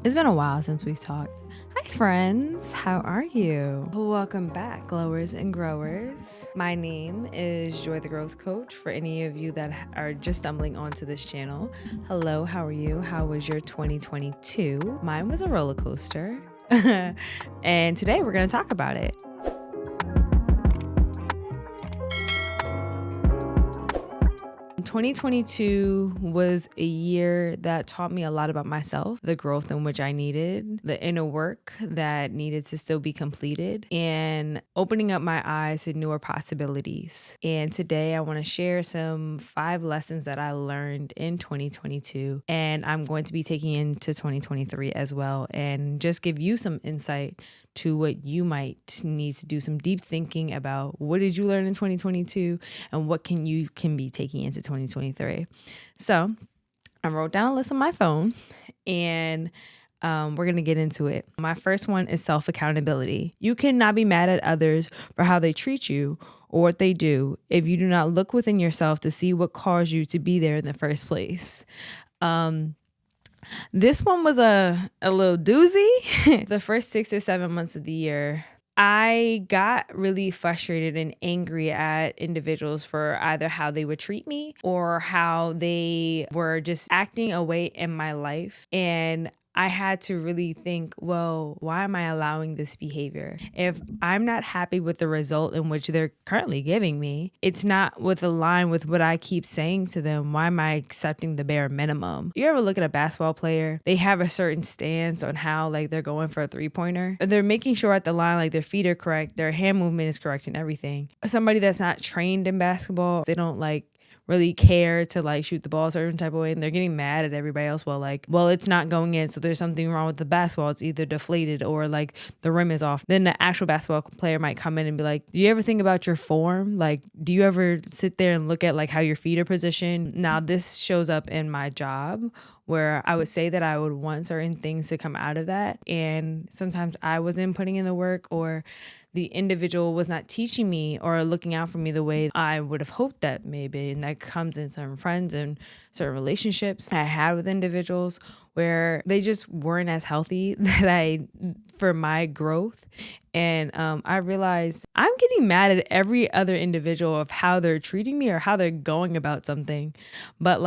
It's been a while since we've talked. Hi, friends. How are you? Welcome back, glowers and growers. My name is Joy the Growth Coach. For any of you that are just stumbling onto this channel, hello, how are you? How was your 2022? Mine was a roller coaster. And today we're going to talk about it. 2022 was a year that taught me a lot about myself, the growth in which I needed, the inner work that needed to still be completed, and opening up my eyes to newer possibilities. And today I want to share some 5 lessons that I learned in 2022, and I'm going to be taking into 2023 as well, and just give you some insight to what you might need to do some deep thinking about. What did you learn in 2022 and what can be taking into 2023? So I wrote down a list on my phone and we're going to get into it. My first one is self-accountability. You cannot be mad at others for how they treat you or what they do if you do not look within yourself to see what caused you to be there in the first place. This one was a little doozy. The first 6 or 7 months of the year, I got really frustrated and angry at individuals for either how they would treat me or how they were just acting away in my life. And I had to really think, well, why am I allowing this behavior? If I'm not happy with the result in which they're currently giving me, it's not with a line with what I keep saying to them. Why am I accepting the bare minimum? You ever look at a basketball player? They have a certain stance on how they're going for a 3-pointer. They're making sure at the line their feet are correct, their hand movement is correct and everything. Somebody that's not trained in basketball, they don't really care to shoot the ball a certain type of way, and they're getting mad at everybody else. Well, it's not going in, so there's something wrong with the basketball. It's either deflated or the rim is off. Then the actual basketball player might come in and be like, do you ever think about your form? Do you ever sit there and look at how your feet are positioned? Now this shows up in my job where I would say that I would want certain things to come out of that, and sometimes I wasn't putting in the work, or the individual was not teaching me or looking out for me the way I would have hoped that maybe. And that comes in certain friends and certain relationships I had with individuals where they just weren't as healthy for my growth. And I realized I'm getting mad at every other individual of how they're treating me or how they're going about something. But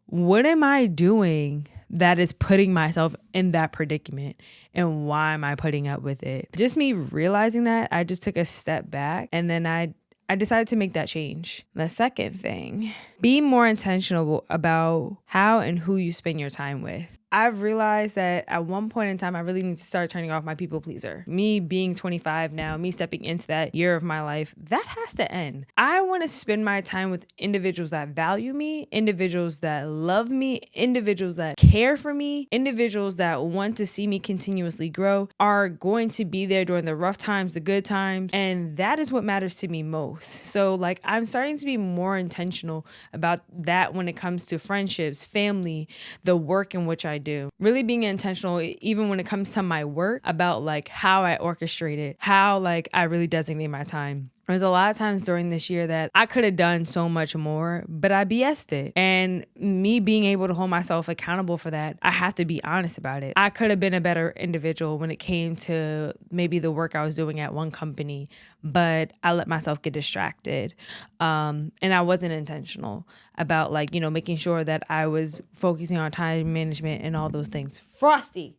what am I doing that is putting myself in that predicament, and why am I putting up with it? Just me realizing that, I just took a step back, and then I decided to make that change. The second thing, be more intentional about how and who you spend your time with. I've realized that at one point in time, I really need to start turning off my people pleaser. Me being 25 now, me stepping into that year of my life, that has to end. I want to spend my time with individuals that value me, individuals that love me, individuals that care for me, individuals that want to see me continuously grow, are going to be there during the rough times, the good times, and that is what matters to me most. So I'm starting to be more intentional about that when it comes to friendships, family, the work in which I do. Really being intentional, even when it comes to my work, about how I orchestrate it, how I really designate my time. There's a lot of times during this year that I could have done so much more, but I BS'd it. And me being able to hold myself accountable for that, I have to be honest about it. I could have been a better individual when it came to maybe the work I was doing at one company, but I let myself get distracted. And I wasn't intentional about making sure that I was focusing on time management and all those things. Frosty,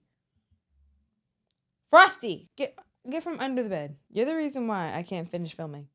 get from under the bed. You're the reason why I can't finish filming.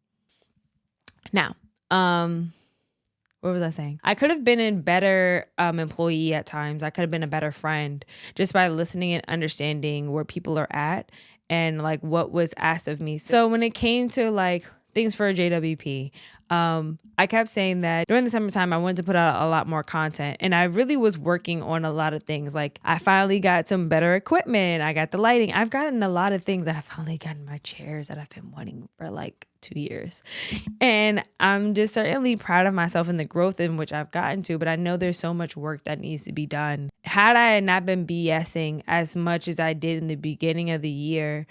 Now, what was I saying? I could have been a better employee at times. I could have been a better friend just by listening and understanding where people are at and what was asked of me. So when it came to things for JWP, I kept saying that during the summertime, I wanted to put out a lot more content, and I really was working on a lot of things. I finally got some better equipment. I got the lighting. I've gotten a lot of things. I've finally gotten my chairs that I've been wanting for 2 years. And I'm just certainly proud of myself and the growth in which I've gotten to, but I know there's so much work that needs to be done. Had I not been BSing as much as I did in the beginning of the year,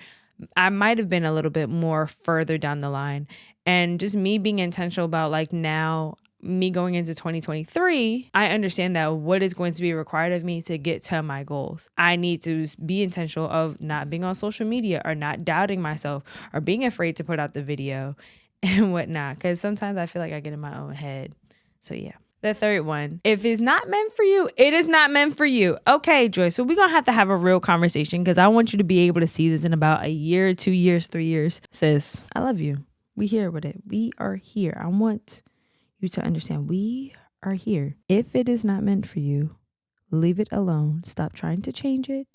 I might have been a little bit more further down the line. And just me being intentional about now me going into 2023, I understand that what is going to be required of me to get to my goals. I need to be intentional of not being on social media or not doubting myself or being afraid to put out the video and whatnot. Because sometimes I feel like I get in my own head. So yeah. The third one, if it's not meant for you, it is not meant for you. Okay, Joy. So we're going to have a real conversation because I want you to be able to see this in about a year, 2 years, 3 years. Sis, I love you. We here with it. We are here. I want you to understand we are here. If it is not meant for you, leave it alone. Stop trying to change it.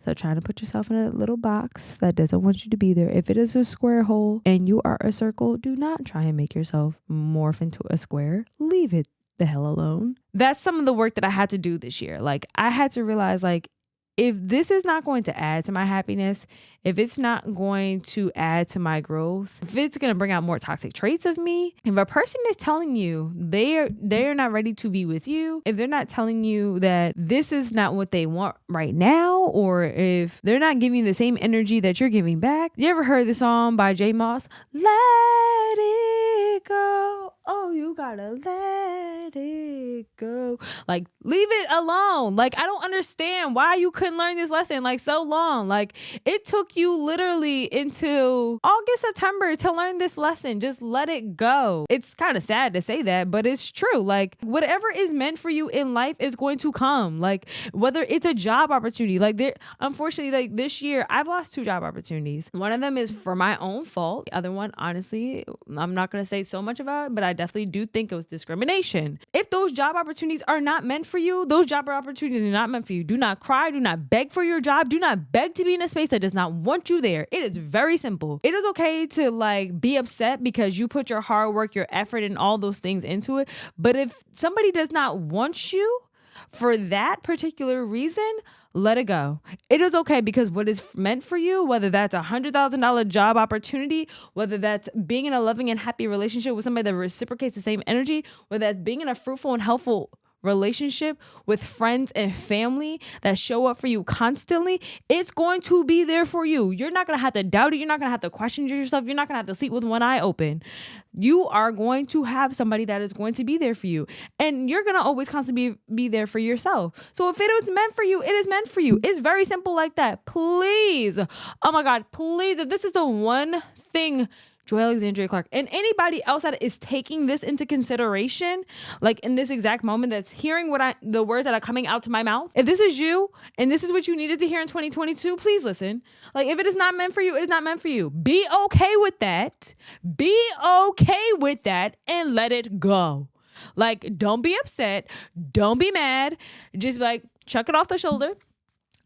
Stop trying to put yourself in a little box that doesn't want you to be there. If it is a square hole and you are a circle, do not try and make yourself morph into a square. Leave it the hell alone. That's some of the work that I had to do this year. Like, I had to realize, like, if this is not going to add to my happiness, if it's not going to add to my growth, if it's going to bring out more toxic traits of me, if a person is telling you they're not ready to be with you, if they're not telling you that this is not what they want right now, or if they're not giving you the same energy that you're giving back. You ever heard the song by J Moss? Let it go. Oh, you gotta let it go. Like, leave it alone. Like, I don't understand why you couldn't learn this lesson like so long. Like, it took you literally until August, September to learn this lesson. Just let it go. It's kind of sad to say that, but it's true. Like, whatever is meant for you in life is going to come. Like, whether it's a job opportunity, like unfortunately, like this year, I've lost 2 job opportunities. One of them is for my own fault. The other one, honestly, I'm not going to say so much about it, but I definitely do think it was discrimination. If those job opportunities are not meant for you, those job opportunities are not meant for you. Do not cry. Do not beg for your job. Do not beg to be in a space that does not want you there. It is very simple. It is okay to like be upset because you put your hard work, your effort, and all those things into it. But if somebody does not want you for that particular reason, let it go. It is okay, because what is meant for you, whether that's $100,000 job opportunity, whether that's being in a loving and happy relationship with somebody that reciprocates the same energy, whether that's being in a fruitful and helpful relationship with friends and family that show up for you constantly, it's going to be there for you. You're not going to have to doubt it. You're not going to have to question yourself. You're not going to have to sleep with one eye open. You are going to have somebody that is going to be there for you, and you're going to always constantly be there for yourself. So if it was meant for you, it is meant for you. It's very simple like that. Please. Oh my God, please. If this is the one thing Joy Alexandria Clark and anybody else that is taking this into consideration, like in this exact moment, that's hearing the words that are coming out to my mouth, if this is you and this is what you needed to hear in 2022, please listen. Like, if it is not meant for you, it is not meant for you. Be okay with that. Be okay with that and let it go. Like, don't be upset. Don't be mad. Just like chuck it off the shoulder.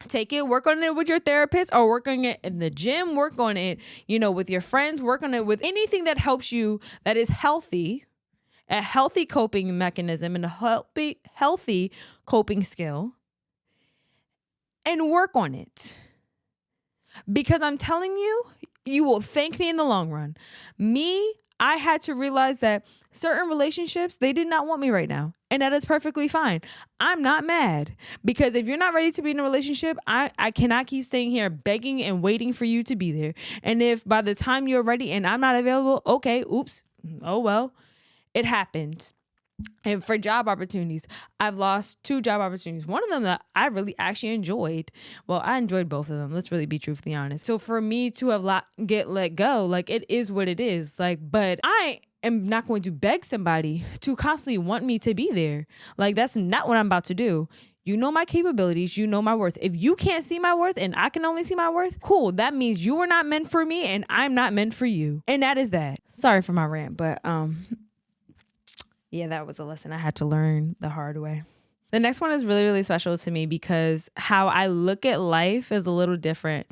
Take it, work on it with your therapist, or work on it in the gym, work on it, with your friends, work on it with anything that helps you, that is healthy, a healthy coping mechanism and a healthy coping skill, and work on it. Because I'm telling you, you will thank me in the long run. I had to realize that certain relationships, they did not want me right now. And that is perfectly fine. I'm not mad, because if you're not ready to be in a relationship, I cannot keep staying here begging and waiting for you to be there. And if by the time you're ready and I'm not available, okay, oops, oh well, it happened. And for job opportunities, I've lost 2 job opportunities. One of them that I really actually enjoyed. Well, I enjoyed both of them. Let's really be truthfully honest. So for me to have let go, like, it is what it is. Like, but I am not going to beg somebody to constantly want me to be there. Like, that's not what I'm about to do. You know my capabilities. You know my worth. If you can't see my worth and I can only see my worth, cool. That means you are not meant for me and I'm not meant for you. And that is that. Sorry for my rant, but yeah, that was a lesson I had to learn the hard way. The next one is really, really special to me because how I look at life is a little different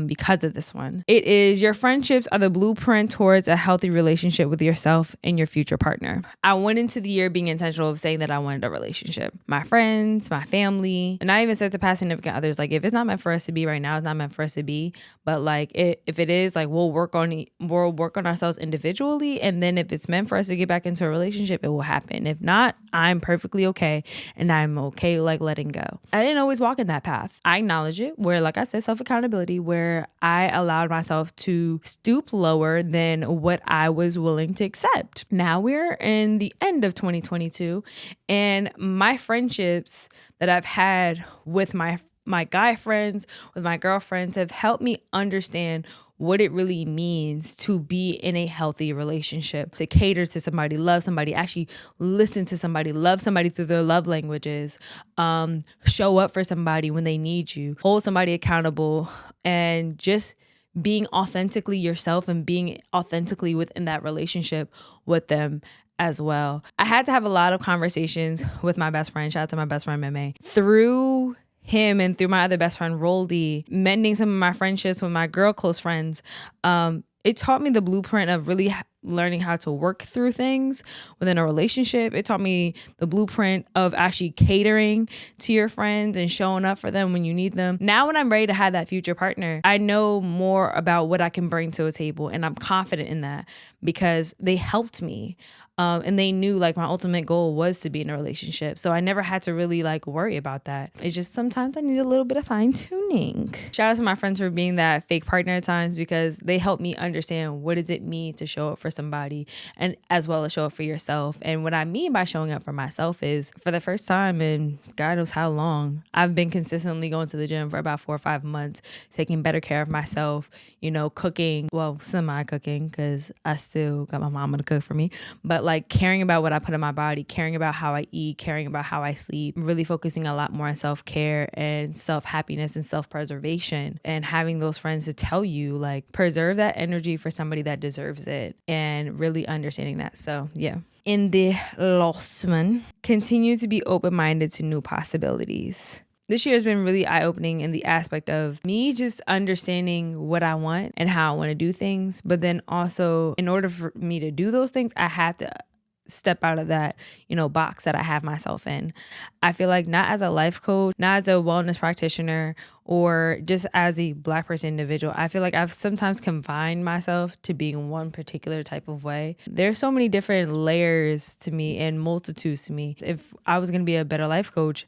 because of this one. It is, your friendships are the blueprint towards a healthy relationship with yourself and your future partner. I went into the year being intentional of saying that I wanted a relationship. My friends, my family, and I even said to past significant others, like, if it's not meant for us to be right now, it's not meant for us to be. But like, if it is, like, we'll work on ourselves individually. And then if it's meant for us to get back into a relationship, it will happen. If not, I'm perfectly okay. And I'm okay, like, letting go. I didn't always walk in that path. I acknowledge it, where, like I said, self-accountability, where I allowed myself to stoop lower than what I was willing to accept. Now we're in the end of 2022, and my friendships that I've had with my guy friends, with my girlfriends, have helped me understand what it really means to be in a healthy relationship, to cater to somebody, love somebody, actually listen to somebody, love somebody through their love languages, show up for somebody when they need you, hold somebody accountable, and just being authentically yourself and being authentically within that relationship with them as well. I had to have a lot of conversations with my best friend. Shout out to my best friend, Meme. Through him and through my other best friend, Roldy, mending some of my friendships with my girl close friends, it taught me the blueprint of really learning how to work through things within a relationship. It taught me the blueprint of actually catering to your friends and showing up for them when you need them. Now when I'm ready to have that future partner, I know more about what I can bring to a table, and I'm confident in that because they helped me. And they knew like my ultimate goal was to be in a relationship. So I never had to really like worry about that. It's just sometimes I need a little bit of fine tuning. Shout out to my friends for being that fake partner at times, because they helped me understand what does it mean to show up for somebody, and as well as show up for yourself. And what I mean by showing up for myself is, for the first time in God knows how long, I've been consistently going to the gym for about 4 or 5 months, taking better care of myself, cooking, well, semi-cooking, because I still got my mama to cook for me, but like caring about what I put in my body, caring about how I eat, caring about how I sleep, really focusing a lot more on self-care and self-happiness and self-preservation, and having those friends to tell you like preserve that energy for somebody that deserves it, and really understanding that. So yeah. In the last one, continue to be open-minded to new possibilities. This year has been really eye-opening in the aspect of me just understanding what I want and how I want to do things. But then also, in order for me to do those things, I have to step out of that, box that I have myself in. I feel like not as a life coach, not as a wellness practitioner, or just as a Black person individual, I feel like I've sometimes confined myself to being one particular type of way. There's so many different layers to me and multitudes to me. If I was going to be a better life coach,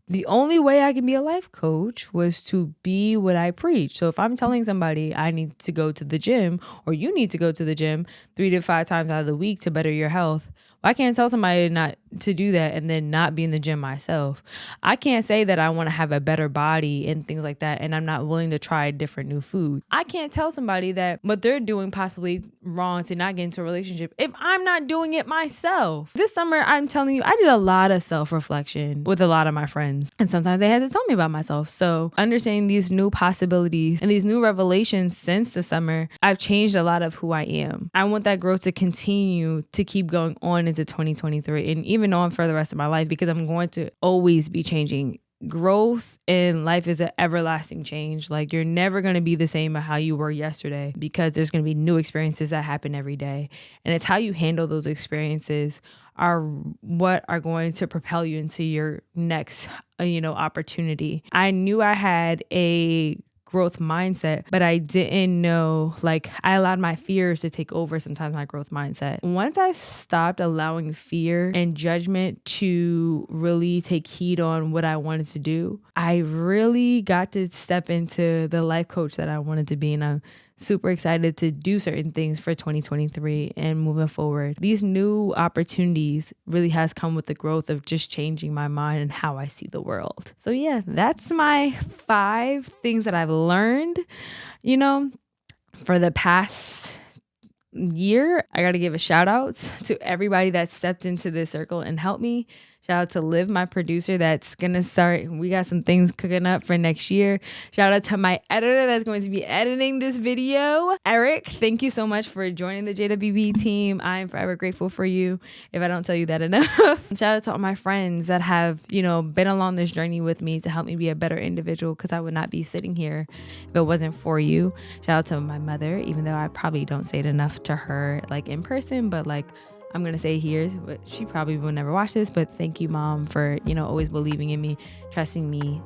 the only way I can be a life coach was to be what I preach. So if I'm telling somebody I need to go to the gym, or you need to go to the gym 3 to 5 times out of the week to better your health, I can't tell somebody not to do that and then not be in the gym myself. I can't say that I want to have a better body and things like that, and I'm not willing to try different new food. I can't tell somebody that what they're doing possibly wrong to not get into a relationship if I'm not doing it myself. This summer, I'm telling you, I did a lot of self-reflection with a lot of my friends, and sometimes they had to tell me about myself. So understanding these new possibilities and these new revelations since the summer, I've changed a lot of who I am. I want that growth to continue to keep going on into 2023 and even on for the rest of my life, because I'm going to always be changing. Growth in life is an everlasting change. Like, you're never going to be the same as how you were yesterday, because there's going to be new experiences that happen every day. And it's how you handle those experiences are what are going to propel you into your next, opportunity. I knew I had a growth mindset, but I didn't know, I allowed my fears to take over sometimes my growth mindset. Once I stopped allowing fear and judgment to really take heed on what I wanted to do, I really got to step into the life coach that I wanted to be. And I'm super excited to do certain things for 2023 and moving forward. These new opportunities really has come with the growth of just changing my mind and how I see the world. So yeah, that's my 5 things that I've learned, for the past year. I got to give a shout out to everybody that stepped into this circle and helped me. Shout out to Liv, my producer, that's going to start. We got some things cooking up for next year. Shout out to my editor that's going to be editing this video. Eric, thank you so much for joining the JWB team. I'm forever grateful for you, if I don't tell you that enough. Shout out to all my friends that have, been along this journey with me to help me be a better individual, because I would not be sitting here if it wasn't for you. Shout out to my mother, even though I probably don't say it enough to her, in person, but I'm going to say here, but she probably will never watch this, but thank you, Mom, for, always believing in me, trusting me,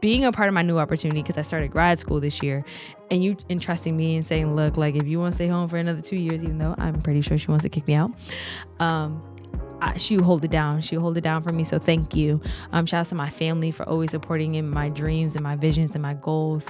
being a part of my new opportunity, because I started grad school this year, and you entrusting me and saying, look, if you want to stay home for another 2 years, even though I'm pretty sure she wants to kick me out, she hold it down. She hold it down for me. So thank you. Shout out to my family for always supporting in my dreams and my visions and my goals.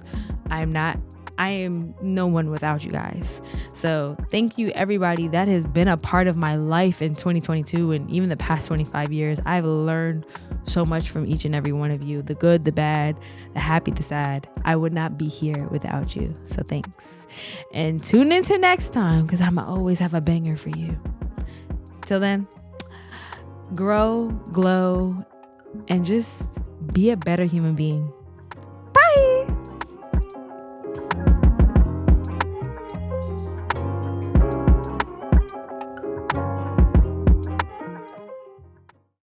I am no one without you guys. So thank you, everybody that has been a part of my life in 2022 and even the past 25 years. I've learned so much from each and every one of you, the good, the bad, the happy, the sad. I would not be here without you. So thanks. And tune into next time, because I'm always have a banger for you. Till then, grow, glow, and just be a better human being.